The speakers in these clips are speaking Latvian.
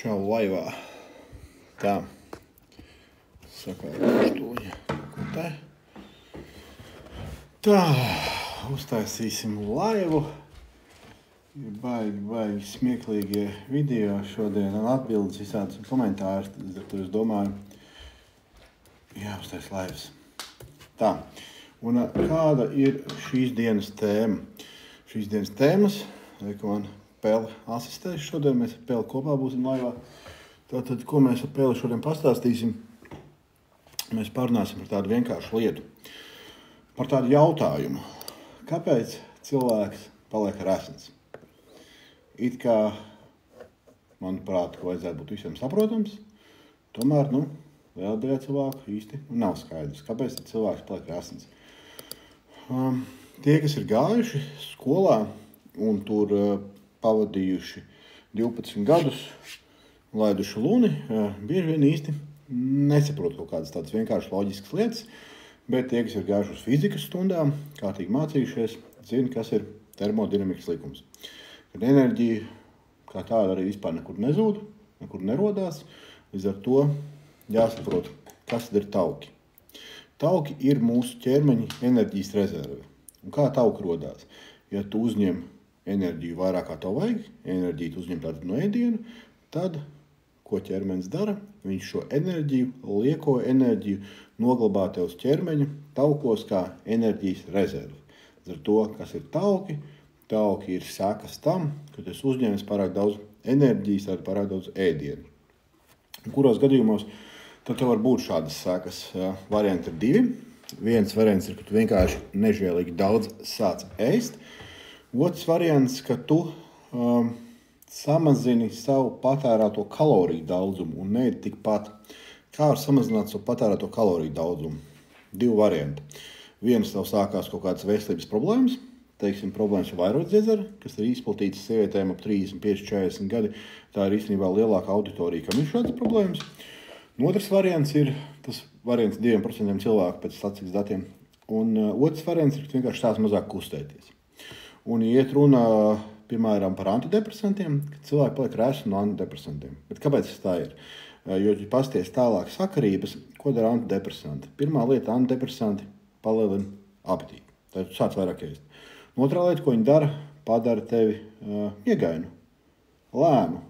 Čau laivā. Tā. Sakārtošu to, ko te. Tā. Uztaisīsim laivu. Ir baigi smieklīgie video šodien un atbildes visādas komentārus. Tad es domāju, jāuztais laivas. Tā. Un kāda ir šīs dienas tēma? Šīs dienas tēmas, ko man Peli asistēs šodien, mēs ar Peli kopā būsim laivā. Tātad, ko mēs ar Peli šodien pastāstīsim? Mēs parunāsim par tādu vienkāršu lietu. Par tādu jautājumu. Kāpēc cilvēks paliek resns? It kā, manuprāt, ko vajadzētu būt visiem saprotams, tomēr, liela daļa cilvēku īsti nav skaidrs. Kāpēc tad cilvēks paliek resns? Tie, kas ir gājuši skolā un tur pavadījuši 12 gadus, laiduši luni, bieži vien īsti nesaprot kaut kādas tādas vienkāršas loģiskas lietas, bet tie, kas ir gājuši uz fizikas stundām, kārtīgi mācījušies, zina, kas ir termodinamikas likums. Kad enerģija kā tāda arī vispār nekur nezūd, nekur nerodās, līdz ar to jāsaprot, kas tad ir tauki. Tauki ir mūsu ķermeņa enerģijas rezerve. Un kā tauki rodās? Ja tu uzņem enerģiju vairāk kā tev vajag, enerģiju tu uzņem tātad no ēdiena, tad, ko ķermenis dara, viņš šo enerģiju, lieko enerģiju noglabā tev uz ķermeņa taukos kā enerģijas rezervi. Ar to, kas ir tauki, tauki ir sekas tam, ka tu uzņemies pārāk daudz enerģijas, ar pārāk daudz ēdienu. Kuros gadījumos tad tev var būt šādas sekas? Varianti ir divi. Viens variants ir, ka tu vienkārši nežēlīgi daudz sāc ēst. Otrs variants, ka tu samazini savu patērēto kaloriju daudzumu un neēd tikpat. Kā var samazināt savu patērēto kaloriju daudzumu? Divi varianti. Viens tev sākās kaut kādas veselības problēmas, teiksim, problēmas ar vairodziedzeri, kas ir izplatītas sievietēm ap 35-40 gadi. Tā ir īstenībā lielāka auditorija, kam ir šādas problēmas. Otrs variants ir tas variants 2% cilvēku pēc statistikas datiem. Un otrs variants ir, ka vienkārši sāc mazāk kustēties. Un iet runa, piemēram, par antidepresantiem, kad cilvēki paliek resni no antidepresantiem. Bet kāpēc tas tā ir? Jo, ja pasties tālāk sakarības, ko dara antidepresanti? Pirmā lieta, antidepresanti palielina apetīti. Tad tu sāc vairāk ēst. Otrā lieta, ko viņi dara, padara tevi iegainu, lēnu.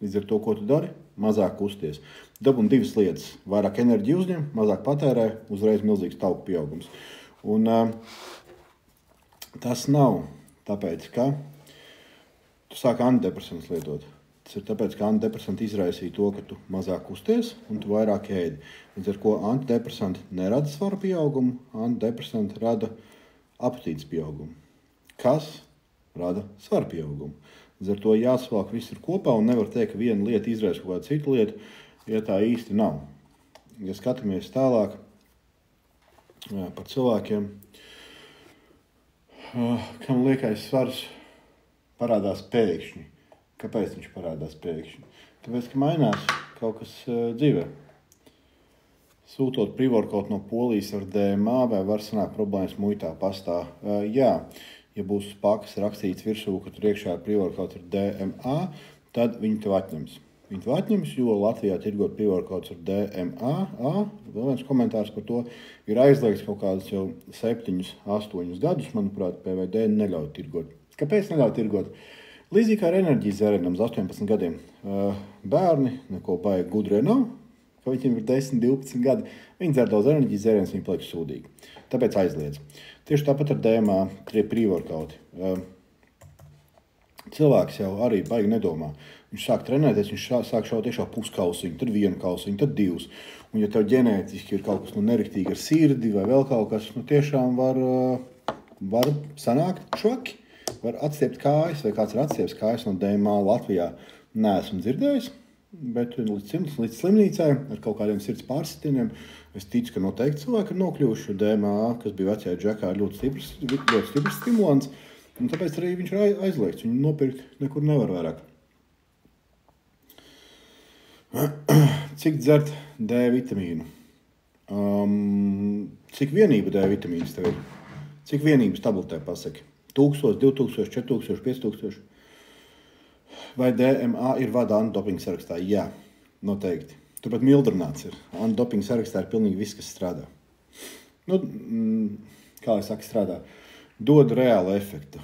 Līdz ar to, ko tu dari, mazāk kusties. Dabūn divas lietas. Vairāk enerģiju uzņem, mazāk patērē, uzreiz milzīgs tauku pieaugums. Un tas nav tāpēc, ka tu sāki antidepresantus lietot. Tas ir tāpēc, ka antidepresanti izraisīja to, ka tu mazāk kusties un tu vairāk ēdi. Līdz ar ko antidepresanti nerada svara pieaugumu, antidepresanti rada apetītes pieaugumu. Kas rada svara pieaugumu? Līdz ar to jāsvalk viss ir kopā un nevar teikt, ka viena lieta izraisa kaut kādu citu lietu, ja tā īsti nav. Ja skatāmies tālāk par cilvēkiem, kam liekais svars parādās pēkšņi. Kāpēc viņš parādās pēkšņi? Tāpēc, ka mainās kaut kas dzīvē. Sūtot pre-workout no Polijas ar DMA vai var sanākt problēmas muitā pastā? Jā, ja būs pakas rakstīts virsū, ka tur iekšā ir pre-workout ar DMA, tad viņi tev atņems. Viņi tev atņems, jo Latvijā tirgot pre-workouts ar DMA. Vēl viens komentārs par to ir aizliegts kaut kādus jau 7-8 gadus, manuprāt, PVD neļauj tirgot. Kāpēc neļauj tirgot? Līdzīgi kā ar enerģijas dzērienam uz 18 gadiem. Bērni neko baigi gudrie nav, ka viņiem ir 10-12 gadi. Viņi dzer daudz enerģijas dzērienus, viņi paliek sūdīgi. Tāpēc aizliedz. Tieši tāpat ar DMA, tie pre-workouti. Cilvēks jau arī baigi nedomā. Viņš sāk trenēties, viņš sāk šaut iekšā puskausiņu, tad vienu kausiņu, tad divus. Un ja tev ģenētiski ir kaut kas neriktīgi ar sirdi vai vēl kaut kas, tiešām var sanākt švaki. Var atstiept kājas, vai kāds ir atstieps kājas no DMA Latvijā. Neesmu dzirdējis, bet līdz slimnīcai ar kaut kādiem sirds pārsitieniem es ticu, ka noteikti cilvēki ir nokļuvuši DMA, kas bija vecajā džekā, ļoti stiprs stimulants. Un tāpēc arī viņš ir aizliegts. Viņu nopirkt nekur nevar vairāk. Cik dzert D vitamīnu? Cik vienība D vitamīnas tev ir? Cik vienības tabletē pasaki? 1000, 2000, 4000, 5000? Vai DMA ir vada antidopinga sarakstā? Jā, noteikti. Turpat mildrināts ir. Antidopinga sarakstā ir pilnīgi viss, kas strādā. Nu, kā lai saka, strādā. Dod reālu efektu.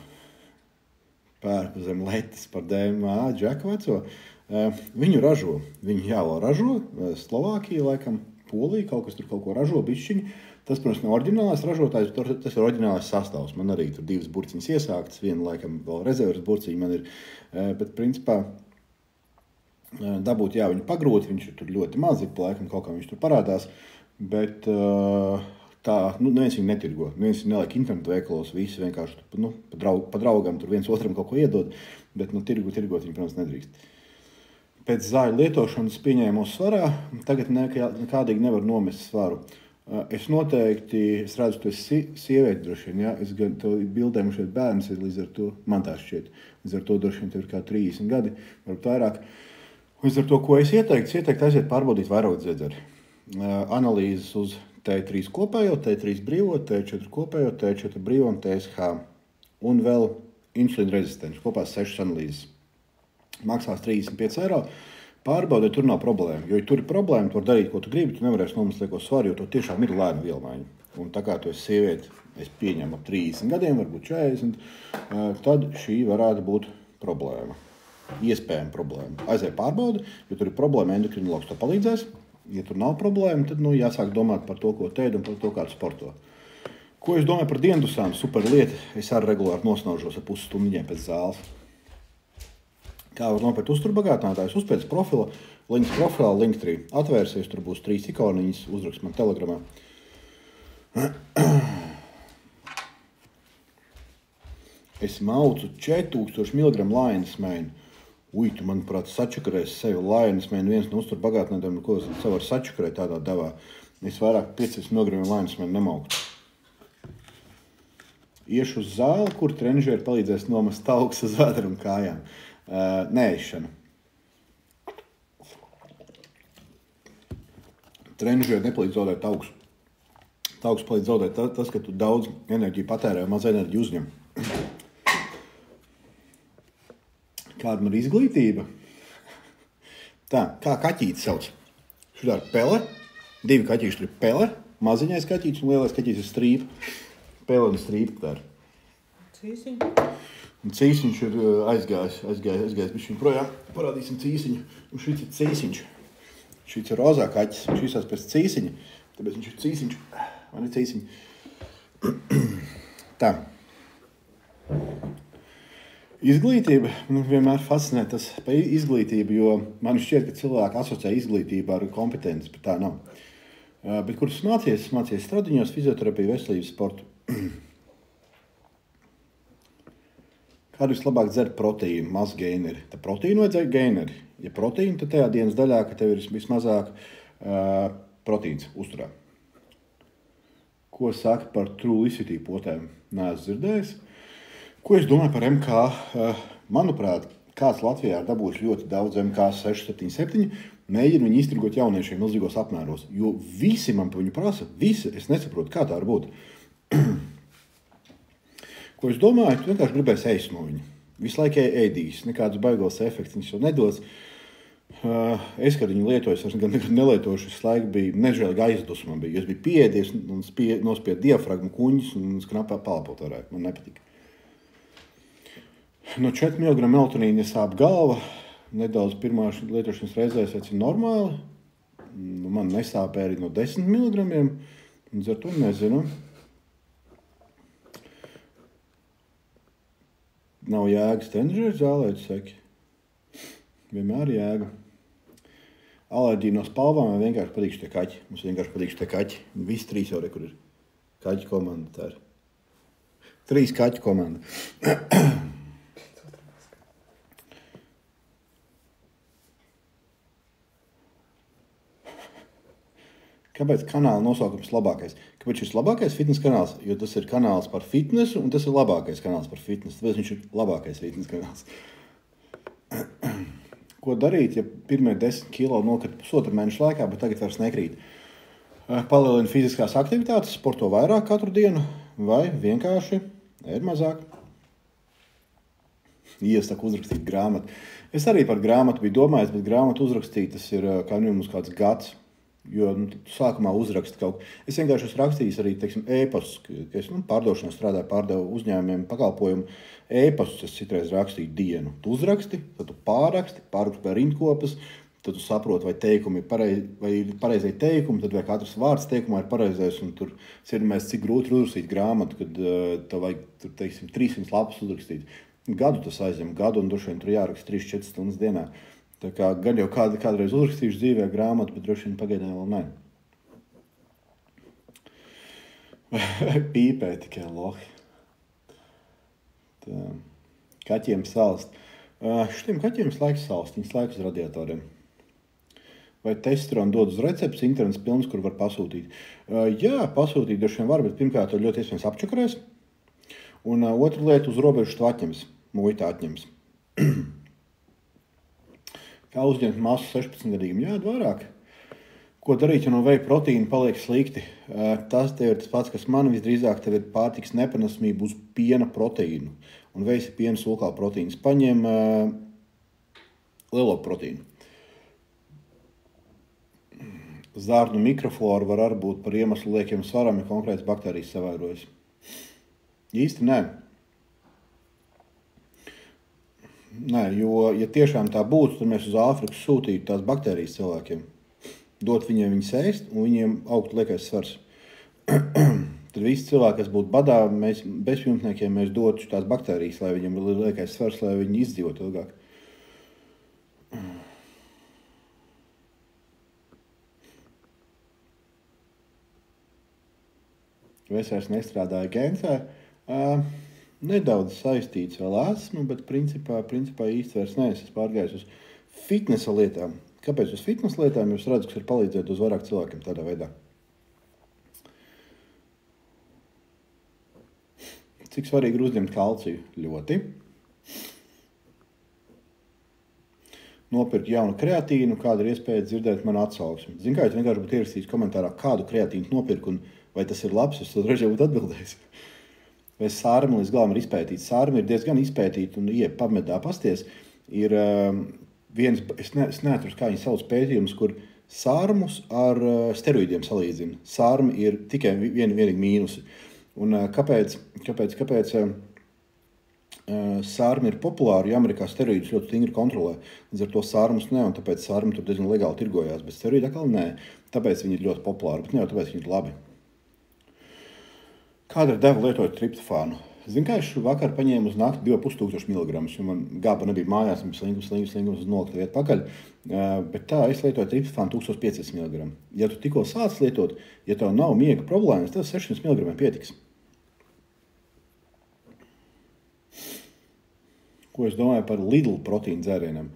Pērku zem letes par DMA, Džeku veco. Viņu ražo. Viņu jālo ražo. Slovākija, laikam, Polija, kaut kas tur kaut ko ražo, bišķiņi. Tas, protams, nav oriģinālais ražotājs, tas ir oriģinālais sastāvs. Man arī tur 2 burciņas iesāktas, viena, laikam, vēl rezerves burciņa man ir. Bet, principā, dabūt, jā, viņu pagrot, viņš ir tur ļoti maz, ir laikam kaut kā viņš tur parādās, bet tā, neviens viņu netirgo, neviens viņu neliek internetu veikalos, visi vienkārši pa draugam tur viens otram kaut ko iedod, bet tirgot viņi, protams, nedrīkst. Pēc zāļu lietošanas pieņēmos svarā, tagad nekādīgi nevar nomest svaru. Es noteikti, es redzu, tu esi sievieti droši vien, ja? Es gan to bildēm šeit bērns ir, līdz ar to, man tā šķiet, līdz ar to droši vien tev ir kā 30 gadi, varbūt vairāk. Līdz ar to, ko es ieteiktu aiziet pārbaudīt vairāk dziedzeri. Analīzes uz T3 kopējo, T3 brīvo, T4 kopējo, T4 brīvo un TSH. Un vēl insulīna rezistenci, kopā 6 analīzes. Maksās 35 eiro. Pārbaudīt, tur nav problēma, jo, ja tur ir problēma, tu var darīt, ko tu gribi, tu nevarēsi nomest lieko svaru, jo to tiešām ir lēna vielmaiņa. Un tā kā tu esi sievieti, es pieņemu ap 30 gadiem, varbūt 40, tad šī varētu būt problēma. Iespējama problēma. Aiziet pārbaudi, ja tur ir problēma, endokrinologs to palīdzēs. Ja tur nav problēma, tad jāsāk domāt par to, ko tēd un par to, kādu sporto. Ko es domāju par diendusām? Super lieta. Es arī regulāri nosnaužos ar pusstundiņiem pēc zāles. Kā var nopērt uzturbagātinātājs, uzpēc profila, links profilā, Linktree. Atvērsies, tur būs 3 ikoniņas, uzrakst man telegramā. Es maucu 4000 mg lainas mēnu. Tu, manuprāt, sačakarēs sevi lainas mēnu, viens no uzturbagātinātājiem, ko es sev var sačakarēt tādā devā. Es vairāk 500 mg lainas mēnu nemauktu. Iešu uz zāli, kur trenžeri palīdzēs nomest taukus uz vēdru un kājām. Neēšana. Trenžeri nepalīdz zaudēt taukus. Taukus palīdz zaudēt tas, ka tu daudz enerģiju patērē un maz enerģiju uzņem. Kāda man ir izglītība? Tā, kā kaķītis sauc? Šitā ir pele. 2 kaķīši tur ir pele. Maziņais kaķītis un lielais kaķītis ir strīpa. Pele un strīpa tā ir. Cīsiņu. Un cīsiņš ir aizgājis bišķiņ projām. Parādīsim cīsiņu. Un šis ir cīsiņš. Šis ir rozā kaķis. Viņš izsās pēc cīsiņa. Tāpēc viņš ir cīsiņš. Man ir cīsiņi. Tā. Izglītība. Vienmēr fascinē tas par izglītību, jo man šķiet, ka cilvēki asociē izglītību ar kompetenci, bet tā nav. Bet kurus mācies stradiņos, fizioterapiju, veselības sportu. Kādu vislabāk dzer proteīnu, maz geineri? Tā proteīnu vajadzēja geineri. Ja proteīnu, tad tajā dienas daļā, ka tev ir vismazāk proteīns uzturā. Ko saka par Trulicity potēm? Neesmu dzirdējis. Ko es domāju par MK? Manuprāt, kāds Latvijā ir dabūjis ļoti daudz MK 677, mēģina viņu iztirgot jauniešiem milzīgos apmēros. Jo visi man par viņu prasa, visi, es nesaprotu, kā tā var būt. Ko es domāju, tu vienkārši gribēsi ēst no viņa. Visu laiku ēdīs, nekādus baigos efekts viņš jau nedos. Es, kad viņu lietoju, es gan nekad nelietoju, šis laiks bija nežēlīgi aizdusma. Es biju pieēdies un nospiedu diafragmu kuņus un knapā palpot varētu. Man nepatika. No 4 mg melatonīna sāp galva. Nedaudz pirmā lietošanas reizēs ir normāli. Man nesāpē arī no 10 mg. Līdz ar to nezinu. Nav jēgas trenžera zālē, tu saki. Vienmēr jēga. Alerģija no spalvām vai vienkārši patīk šitie kaķi. Mums vienkārši patīk šitie kaķi. Visi 3 jau re, kur ir. Kaķu komanda tā ir. 3 kaķu komanda. Kāpēc kanāla nosaukums labākais? Kāpēc šis labākais fitness kanāls? Jo tas ir kanāls par fitnessu un tas ir labākais kanāls par fitnessu. Tāpēc viņš ir labākais fitness kanāls. Ko darīt, ja pirmie 10 kilo nokrita pusotra mēneša laikā, bet tagad vairs nekrīt? Palielina fiziskās aktivitātes, sporto vairāk katru dienu vai vienkārši ēd mazāk? Iesaka uzrakstīt grāmatu. Es arī par grāmatu biju domājis, bet grāmatu uzrakstīt, tas ir kā mums kāds gads. Jo tu sākumā uzraksti kaut ko. Es vienkārši esmu rakstījis arī, teiksim, ēpastus, ka es pārdošanā strādāju, pārdevu uzņēmumiem pakalpojumu. Ēpastus es citreiz rakstīju dienu. Tu uzraksti, tad tu pārraksti pie rindkopas, tad tu saproti, vai teikumi ir pareizie teikumi, tad vai katrs vārds teikumā ir pareizais, un tur iedomājies, cik grūti uzrakstīt grāmatu, kad tev vajag, tur, teiksim, 300 lapus uzrakstīt. Gadu tas aizņem, gadu, un droši vien tur jāraksta 3-4 stundas dienā. Tā kā gan jau kādreiz uzrakstījuši dzīvē grāmatu, bet droši vien pagaidām vēl ne. Pīpē tikai lohi. Tā. Kaķiem salst. Šitiem kaķiem slēgs salst, viņi slēgs uz radiatoriem. Vai testosteronu dod uz recepts, internets pilns, kur var pasūtīt? Jā, pasūtīt droši vien var, bet pirmkārt to ļoti iespējams apčakarēs. Un otra lieta uz robežu tu atņems, muita atņems. Kā uzņemt masu 16-gadīgam? Jā, vairāk. Ko darīt, ja no veja proteīna paliek slikti? Tas tev ir tas pats, kas man visdrīzāk tev ir pārtikas nepanesmība uz piena proteīnu. Un vejs ir piena sulkāla proteīns. Paņem lielopu proteīnu. Zārnu mikroflora var arī būt par iemeslu liekiem svaram, ja konkrēts baktērijas savairojas. Īsti nē. Nē, jo, ja tiešām tā būtu, tad mēs uz Āfriku sūtītu tās baktērijas cilvēkiem. Dot viņiem viņus ēst, un viņiem augt liekais svars. Tad visi cilvēki, kas būtu badā, mēs bezjumtniekiem mēs dotu tās baktērijas, lai viņiem liekais svars, lai viņi izdzīvot ilgāk. Es vairs nestrādāju Gensē. Nedaudz saistīts vēl esmu, bet principā īsti vairs neesmu. Es pārgājos uz fitnesa lietām. Kāpēc uz fitnesa lietām? Jūs redzat, kas ir palīdzēt uz vairāk cilvēkiem tādā veidā. Cik svarīgi ir uzņemt kalciju? Ļoti. Nopirkt jaunu kreatīnu, kāda ir iespēja dzirdēt manu atsauksmi. Zin kā, ja vienkārši būtu ierakstījis komentārā, kādu kreatīnu nopirku un vai tas ir labs, es tad reizē būtu atbildējis. Vai sārmi līdz galam ir izpētīts? Sārmi ir diezgan izpētīti un pamedā pasties. Ir viens, es neatceros, kā viņi sauc pētījums, kur sārmus ar steroīdiem salīdzina. Sārmi ir tikai vienīgi mīnusi. Un kāpēc sārmi ir populāri, jo Amerikā steroīdus ļoti stingri kontrolē. Līdz ar to sārmus ne, un tāpēc sārmi tur diezgan legāli tirgojās, bet steroīdi atkal nē. Tāpēc viņi ir ļoti populāri, bet ne jau tāpēc viņi ir labi. Kāda ir deva lietojot triptofānu? Zinu, kā es vakar paņēmu uz nakti 2500 mg, jo man gaba nebija mājās, un slingums uz noliktu vietu pakaļ. Bet tā, es lietoju triptofānu 1500 mg. Ja tu tikko sāc lietot, ja tev nav miega problēmas, tad 600 mg pietiks. Ko es domāju par Lidl proteīnu dzērieniem?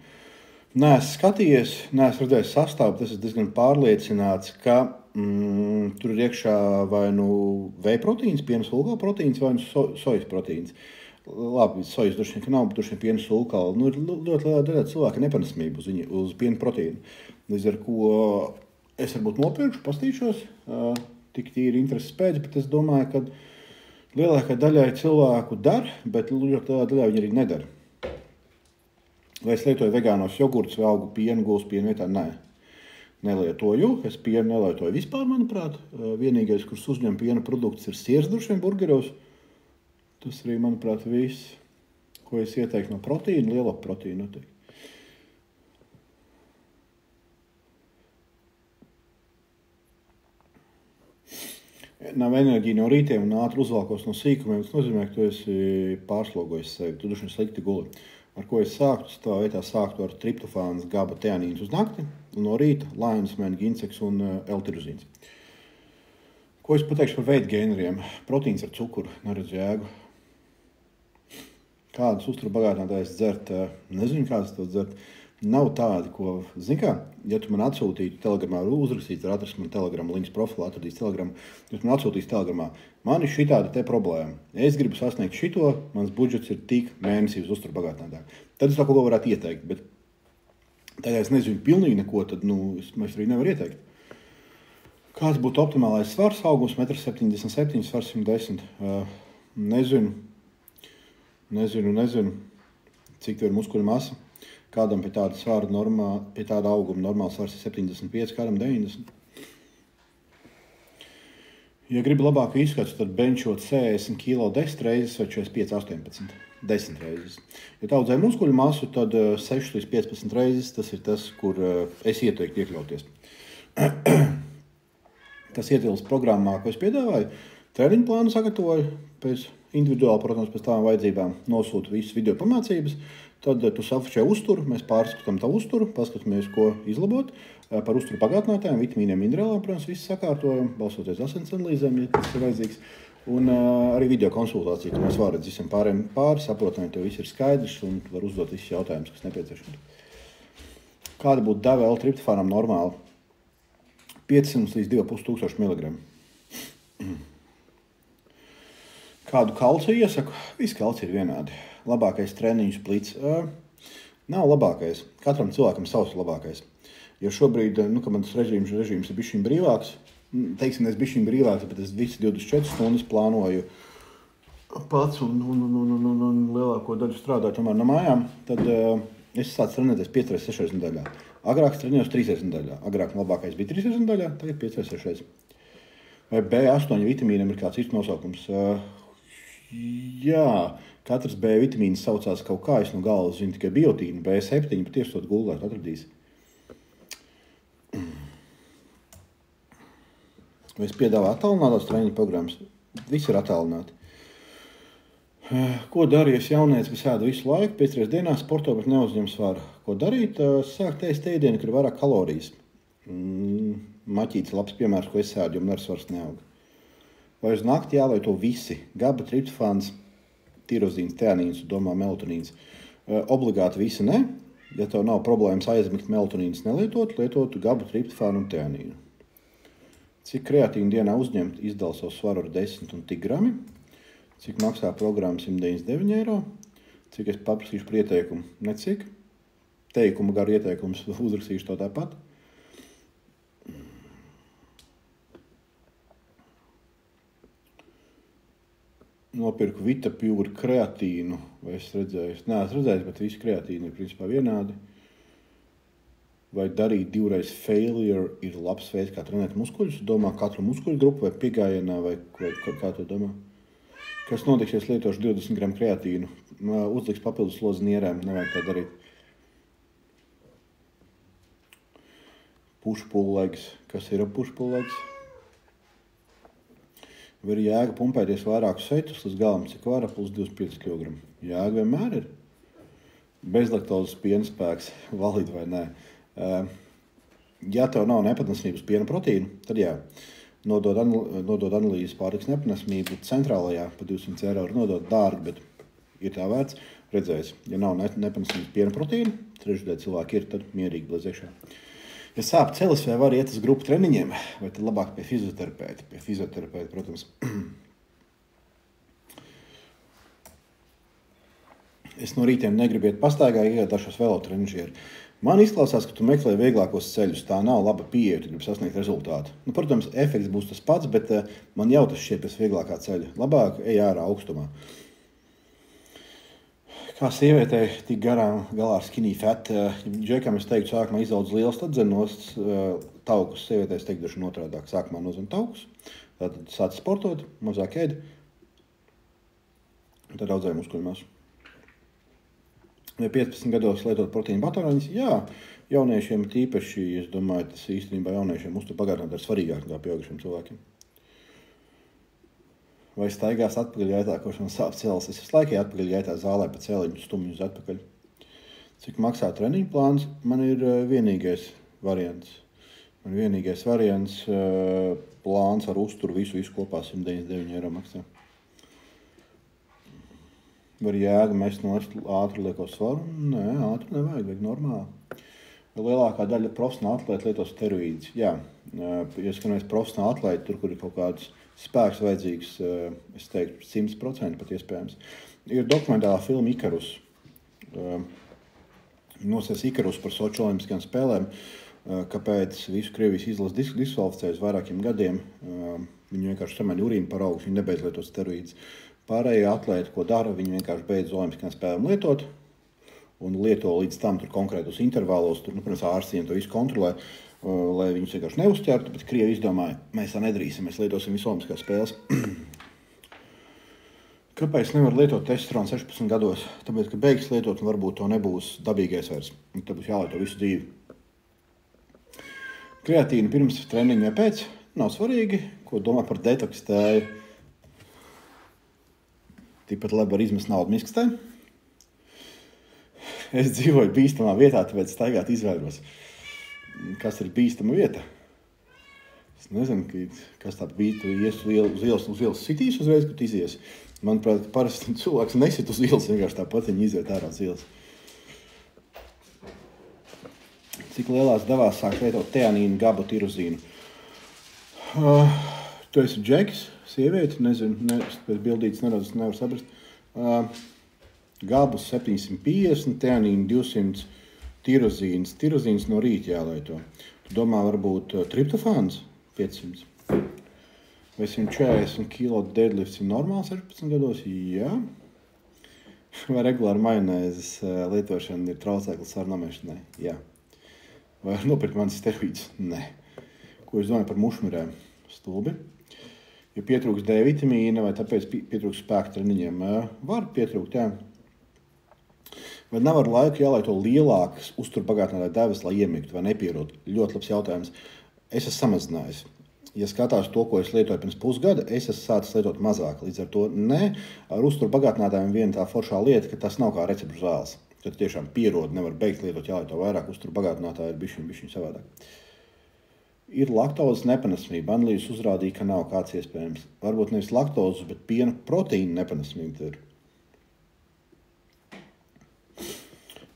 Neesmu skatījies, neesmu redzējis sastāvu, tas ir diezgan pārliecināts, ka tur ir iekšā vai nu veja proteīns, piena sulkala proteīns vai nu sojas proteīns. Labi, sojas droši vien nav, bet droši vien piena sulkala. Ir ļoti liela cilvēka nepanesmība uz piena proteīnu. Līdz ar ko es varbūt nopirkšu, pastīšos, tik tīri intereses pēc, bet es domāju, ka lielākā daļai cilvēku dar, bet ļoti lielā daļā viņi arī nedara. Vai es lietoju vegānos jogurtus vai augu pienu, gulus pienu vietā? Nē. Nelietoju. Es pienu nelietoju vispār, manuprāt. Vienīgais, kurš uzņem piena produktus, ir siers droši vien burgeros. Tas arī, manuprāt, viss, ko es ieteiktu no proteīna, lielopu proteīnu noteikti. Nav enerģija no rītiem un ātri uzvalkos no sīkumiem. Tas nozīmē, ka tu esi pārslogojis sevi. Tu droši vien slikti guli. Ar ko es sāktu? Tā vietā sāktu ar triptofānas, gaba, teanīns uz nakti, un no rīta lainas, mēne, ginseks un L-tirozīns. Ko es pateikšu par veidgēneriem? Proteīns ar cukuru, neredzu jēgu. Kādas uzturbagātinātājas dzert? Nezinu, kādas to dzert. Nav tādi, ko, zini kā, ja tu man atsūtītu telegramā, uzrakstītu, ar atrast man telegramu, links profilā, atradīs telegramu, ja tu man atsūtīsi telegramā, man ir šitāda te problēma. Es gribu sasniegt šito, mans budžets ir tik mēnesī uz uzturbagātinātāju. Tad es to kaut ko varētu ieteikt, bet tad, ja es nezinu pilnīgi neko, tad, es arī nevaru ieteikt. Kāds būtu optimālais svars, augums 1,77 m, svars 110. Nezinu. cik tev ir muskuļu masa, kādam pie tāda svara pie tāda auguma normāls svars ir 75, kādam 90. Ja gribi labāku izskatu, tad benčot 60 kg 10 reizes vai 45, 18, 10 reizes. Ja tu audzē muskuļu masu, tad 6 līdz 15 reizes tas ir tas, kur es ieteiktu iekļauties. Tas ietilpst programmā, ko es piedāvāju. Treniņu plānu sagatavoju pēc individuāli, protams, pēc tām vajadzībām. Nosūtu visas video pamācības. Tad tu safučē uzturu, mēs pārskatām tavu uzturu, paskatāmies, ko izlabot. Par uzturu bagātinātājiem, vitamīniem, minerāliem, protams, visu sakārtojam, balstoties asins analīzēm, ja tas ir vajadzīgs. Un arī video konsultācija, ka mēs varam visam pārējiem saprotam, ja tev viss ir skaidrs un var uzdot visus jautājumus, kas nepieciešams. Kāda būtu deva L-triptofānam normāli? 500 līdz 2500 mg. Kādu kalciju iesaku? Visi kalci ir vienādi. Labākais treniņu splits nav labākais. Katram cilvēkam savs labākais. Jo šobrīd, kad man tas režīms ir bišķiņ brīvāks, teiksim, es bišķiņ brīvāks, bet es visu 24 stundas plānoju pats un lielāko daļu strādāju tomēr no mājām, tad es sācu trenēties 5-6 nedēļā. Agrāk es trenējos 3 nedēļā. Agrāk labākais bija 3 nedēļā, tagad 5-6. Vai B8 vitamīnam ir kāds cits nosaukums? Jā, katrs B vitamīns saucās kaut kā, es no galvas zinu tikai biotīnu, B7, bet tieši to googlēt atradīs. Vai es piedāvāju attālinātās treniņu programmas? Visi ir attālināti. Ko darīju? Es jaunietis, kas ēda visu laiku, 5 dienās sporto, bet neuzņem svaru. Ko darīt? Sākt ēst ēdienu, kur ir vairāk kalorijas. Maķītis labs piemērs, ko es ēdu, jo man ar svars neaug. Vai uz nakti jālieto visi? GABA, triptofāns, tirozīns, teanīns, domā melatonīns. Obligāti visi ne. Ja tev nav problēmas aizmigt melatonīnas nelietot, lietotu GABA, triptofānu un teanīnu. Cik kreatīnu dienā uzņemt, izdala savu svaru ar 10 un tik grami. Cik maksā programma 199 eiro. Cik es paprasīšu par ieteikumu? Necik. Teikumu garu ieteikumus uzraksīšu to tāpat. Nopirku Vitapure kreatīnu. Vai es redzēju? Nē, es redzēju, bet visi kreatīni ir principā vienādi. Vai darīt 2 reiz failure ir labs veids, kā trenēt muskuļus? Domā katru muskuļu grupu vai piegājienā, vai kā tu domā? Kas notiks, ja es lietošu 20 gramu kreatīnu? Uzliks papildus slozi nierēm, nevajag tā darīt. Push-pull legs. Kas ir push-pull legs? Vai ir jēga pumpēties vairākus setus līdz galam, cik vara, plus 25 kg? Jēga vienmēr ir. Bezlaktozes piena spēks, valid vai nē. Ja tev nav nepanesamības piena proteīnu, tad jā, nodod analīzes pārtikas nepanesamību centrālajā pa 200 eiro var nodot dārgi, bet ir tā vērts. Redzējis, ja nav nepanesamības piena proteīnu, trešdaļa cilvēki ir, tad mierīgi blēz iekšā. Ja sāp celis, vai var iet uz grupu treniņiem, vai tad labāk pie fizioterapeita? Pie fizioterapeita, protams. Es no rītiem negribu iet pastaigā, iegādāšos velotrenžieru. Man izklausās, ka tu meklē vieglākos ceļus. Tā nav laba pieeja, tu gribi sasniegt rezultātu. Protams, efekts būs tas pats, bet man jau tas šķiet pēc vieglākā ceļa. Labāk ej ārā augstumā. Kā sievietei tik galā ar skinny fat. Džekam es teiktu, sākumā izaudz liels, tad zenos taukus. Sievietei es teiktu daži otrādāk. Sākumā nozem taukus, tad sāc sportot, mazāk ēd, tad audzēja muskuļu masu. Vai 15 gados lietot proteīnu bataroņus? Jā, jauniešiem tīpaši, es domāju, tas īstenībā jauniešiem uztur pagātnē ir svarīgāk nekā pieaugušiem cilvēkiem. Vai staigās atpakaļgaitā, kurš man sāp celis? Es visu laiku atpakaļgaitā zālē pa celiņu stumju uz atpakaļ. Cik maksā treniņu plāns? Man ir vienīgais variants. Plāns ar uzturu visu kopā 199 eiro maksā. Var jēga mest no ātri lieko svaru? Nē, ātri nevajag, vajag normāli. Lielākā daļa profesionāla atlēta lieto steroīdus. Jā, ja skatāmies profesionāla atlēta, tur, kur ir kaut kāds spēks vajadzīgs, es teiktu, 100% pat iespējams. Ir dokumentālā filma Ikarus. Nosies Ikarus par Soči olimpiskajām spēlēm, kāpēc visu Krievijas izlases diskvalificēja uz vairākiem gadiem. Viņi vienkārši samēļ urīnu par augstu, viņi nebeidz lietot steroīdus. Pārējie atlēti, ko dara, viņi vienkārši beidz olimpiskajām spēlēm lietot. un lieto līdz tam tur konkrētos intervālos, tur, protams, ārstiem to visu kontrolē, lai viņus vienkārši neuzķertu, bet Krievi izdomāja, mēs tā nedrīksim, mēs lietosim visu olimpiskās spēles. Kāpēc nevar lietot testosteronu 16 gados? Tāpēc, ka beigas lietot un varbūt to nebūs dabīgais vairs. Tad būs jālieto visu dzīvi. Kreatīna pirms treniņa vai pēc? Nav svarīgi. Ko domā par detoks tēju? Tikpat labi var izmest naudu miskastē. Es dzīvoju bīstamā vietā, tāpēc staigāt izvairos. Kas ir bīstama vieta? Es nezinu, kas tā bija. Tu ies uz ielas sitīs uzreiz, kad izies. Manuprāt, ka parasti cilvēks nesit uz ielas, vienkārši tāpat viņi iziet ārā uz ielas. Cik lielās devās sāk lietot teanīnu, gabu, tirozīnu? Tu esi džekis, sievieti, nezinu, pēc bildītes nevaru saprast. Gabus 750, teanīnu 200, tirozīns. Tirozīns no rīta jālieto. Tu domā varbūt triptofāns 500? Vai 140 kilo deadlifts ir normāls 16 gados? Jā. Vai regulāri majonēzes lietošana ir traucēklis ar nomēšanai? Jā. Vai nopirkt manas steroīdus? Nē. Ko es domāju par mušmirēm? Stulbi. Ja pietrūks D vitamīna vai tāpēc pietrūks spēka treniņiem? Var pietrūkt, jā. Vai nav ar laiku jālieto lielākas uzturbagātinātāju devas, lai iemigtu vai nepierod? Ļoti labs jautājums. Es esmu samazinājis. Ja skatās to, ko es lietoju pirms pusgada, es esmu sācis lietot mazāk. Līdz ar to ne. Ar uzturbagātinātājiem viena tā foršā lieta, ka tas nav kā recepšu zāles. Tad tiešām pierod, nevar beigt lietot, jālieto vairāk. Uzturbagātinātāji ir bišķiņ savādāk. Ir laktozes nepanesmība. Analīzes uzrādīja, ka nav kāds iespējams. Varbūt nevis laktozes, bet piena proteīna nepanesmība ir.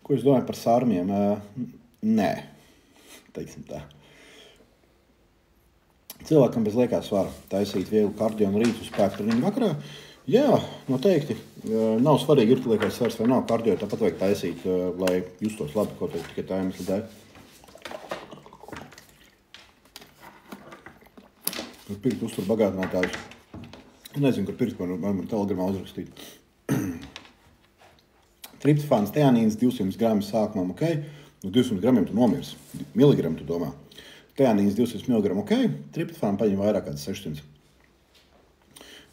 Ko es domāju par sārmiem? Nē, teiksim tā. Cilvēkam bez liekā svara taisīt vieglu kardio un rītu spēku treniņu vakarā? Jā, noteikti. Nav svarīgi, ir liekais svars vai nav kardio, tāpat vajag taisīt, lai justos labi, kaut tikai tā iemesla dēļ. Kur pirkt uzturbagātinātājus? Nezinu, kur pirkt, man telegramā uzrakstīt. Triptofāns, teanīns 200 gramus sākumam, ok? No 200 gramiem tu nomirs. Miligramu tu domā. Teanīns 200 mg, ok? Triptofānu paņem vairāk kāds 600.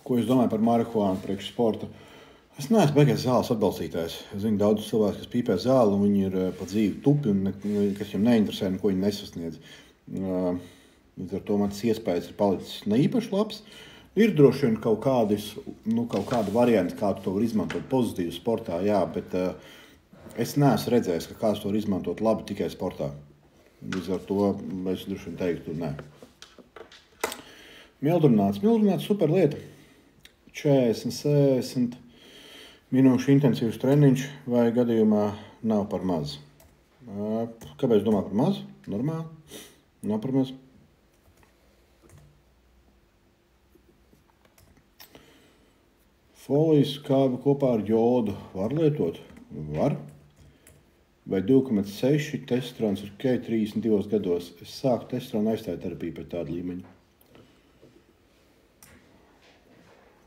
Ko es domāju par marihuānu priekš sporta? Es neesmu beigās zāles atbalstītājs. Es zinu daudz cilvēku, kas pīpē zāli, un viņi ir pa dzīvi tupi, un kas viņam neinteresē, ko viņi nesasniedz. Līdz ar to man tas iespējas ir palicis neīpaši labs. Ir droši vien kaut kādi varianti, kā tu to var izmantot pozitīvi sportā, jā, bet es neesmu redzējis, ka kāds to var izmantot labi tikai sportā. Līdz ar to es droši vien teiktu, nē. Mildrunāts super lieta. 40-60 minūšu intensīvs treniņš vai gadījumā nav par maz. Kāpēc domā par maz? Normāli. Nav par maz. Folijas kābu kopā ar jodu var lietot? Var. Vai 2,6 testosterons ir ok 32 gados? Es sāku testosteronu aizstāju terapiju pēc tāda līmeņa.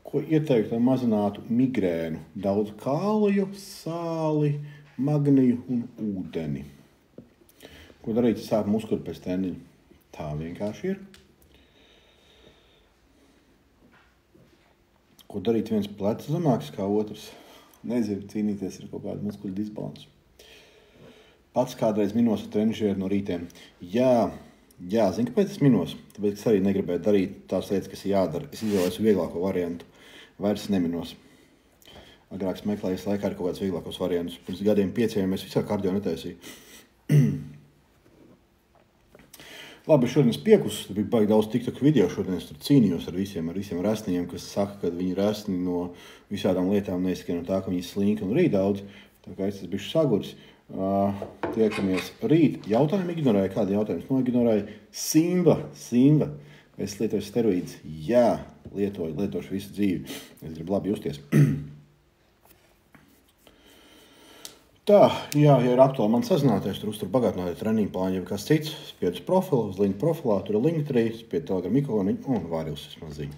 Ko ieteikt, lai mazinātu migrēnu? Daudz kāliju, sāli, magniju un ūdeni. Ko darīt, ja sāp muskuļi pēc treniņa? Tā vienkārši ir. Ko darīt, viens plecs zemāks kā otrs? Nezinu, cīnīties ar kaut kādu muskuļu disbalansu. Pats kādreiz minos ar trenižieru no rītiem. Jā, zinu, kāpēc es minos. Tāpēc es arī negribēju darīt tās lietas, kas ir jādara. Es izvēlēju vieglāko variantu. Vairs neminos. Agrāk meklēju laikā ar kaut kādus vieglākos variantus. Pirms gadiem 5 es visā kardio netaisīju. Labi, šodien es piekusu. Bija baigi daudz TikTok video. Šodien es tur cīnījos ar visiem resniņiem, kas saka, ka viņi resni no visādām lietām neizskan no tā, ka viņi slinki un rīt daudz. Tā kā es bišu saguris. Tiekamies rīt. Jautājumu ignorēju. Kādi jautājumus noignorēju? Simba. Es lietoju steroīdus. Jā, lietošu visu dzīvi. Es gribu labi justies. Tā, jā, ja ir aktuāli man sazināties, tur uzturbagātinātāju treniņu plānu, ja kas cits, spied uz profilu, uz linku profilā, tur ir Linktree, spied Telegram ikoniņu un Vārijus vismaz ziņu.